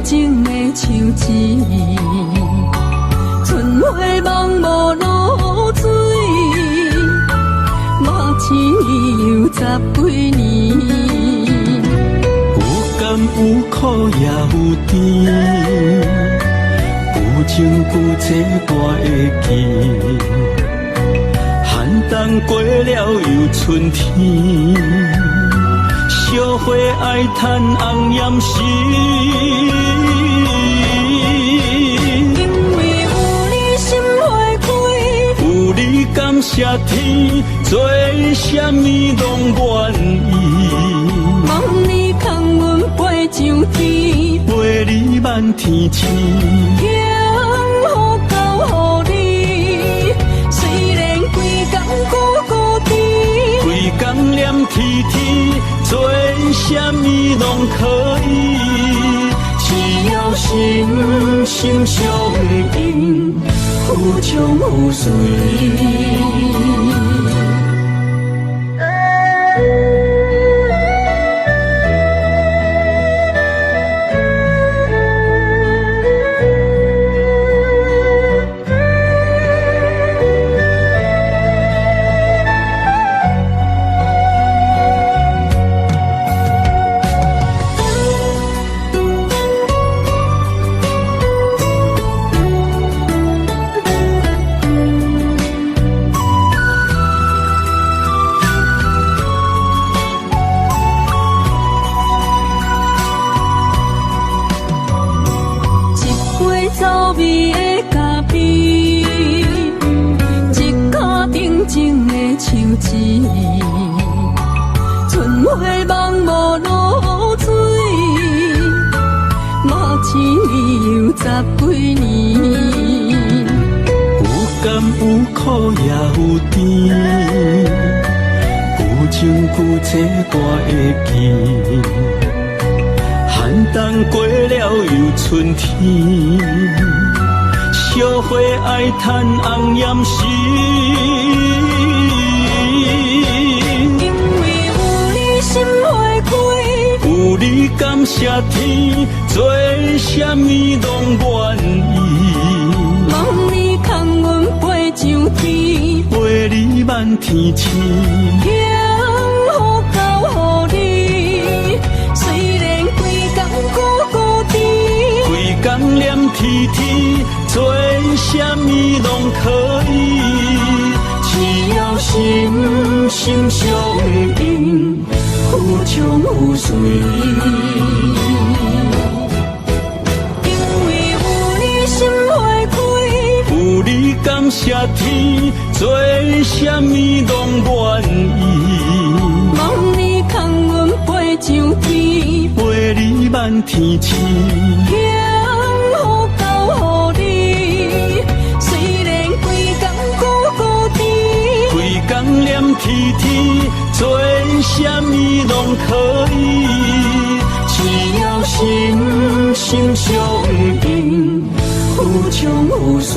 情的树枝，春花茫无露水，马千年又十几年。有甘有苦也有甜，有情有这我会记。寒冬过了又春天，烧火爱叹红艳时。因为有你心花开，有你感谢天，做什么拢愿意。望你空阮飞上天，陪你漫天星。幸福交予你，虽然规工孤甜，规工念天天，做什么拢可以。只要心心相印，有情有随。走味的咖啡，一脚定情的树枝，春花茫无露水，马千年又十几年。有甘有苦也有甜，有情有这我会记。寒冬过了又春天，烧火爱叹红艳时。因为有你心花开，有你感谢天，做什么拢愿意。望你空阮飞上天，陪你漫天星。幸福交予你，虽然规工孤甜，规工念天天，做什么拢可以。只要心心相印，有情有随。因为有你心花开，有你感谢天，做什么拢愿意。望你空阮飞上天，陪你漫天星。幸福交予你，虽然规工孤甜，规工念天天，做什么拢可以。只要心心相印，有情有随。